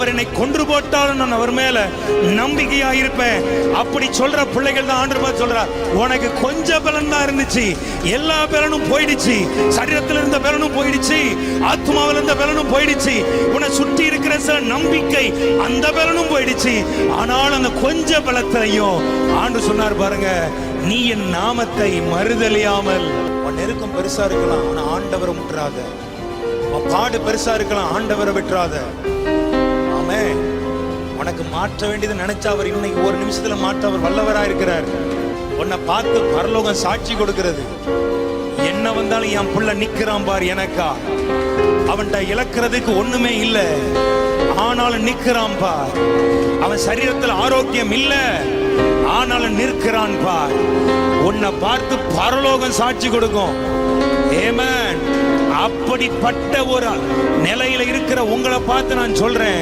அவர் என்னை கொன்று போட்டாலும் நான் அவர் மேல நம்பிக்கையா இருப்பேன். அப்படி சொல்ற பிள்ளைகள் தான் ஆண்டவர் சொல்றார், உனக்கு கொஞ்சம் பலன் தான் இருந்துச்சு, எல்லா பலனும் போயிடுச்சு. சரீரத்தில் இருந்த பலனும் போயிடுச்சு, ஆத்மாவில் இருந்த பலனும் போயிடுச்சு, உன்னை சுற்றி இருக்கிற சில நம்பிக்கை அந்த பலனும் போயிடுச்சு. ஆனால் அந்த கொஞ்ச பலத்தையும் ஆண்டு சொன்னார் பாருங்க, நீ என் நாமத்தை மறுதலியாமல். உன் நெருக்கம் பெருசா இருக்கலாம், ஆனா ஆண்டவரை முற்றாத. உன் பாடு பெருசா இருக்கலாம், ஆண்டவரை விட்டுறாத. ஆமென். உனக்கு மாற்ற வேண்டியது நினைச்சா அவர் இன்னைக்கு ஒரு நிமிஷத்துல மாற்ற அவர் வல்லவரா இருக்கிறார். உன்னை பார்த்து பரலோகம் சாட்சி கொடுக்கிறது. என்ன வந்தாலும் என் புள்ள நிக்கிறான் பார் எனக்கா. அவன்கிட்ட இழக்கிறதுக்கு ஒண்ணுமே இல்லை, ஆனாலும் நிக்கிறான் பார். அவன் சரீரத்தில் ஆரோக்கியம் இல்லை, ஆனாலும் நிற்கிறான் பார். உன்னை பார்த்து பரலோகம் சாட்சி கொடுக்கும். ஆமென். அப்படிப்பட்ட ஒரு நிலையில இருக்கிற உங்களை பார்த்து நான் சொல்றேன்,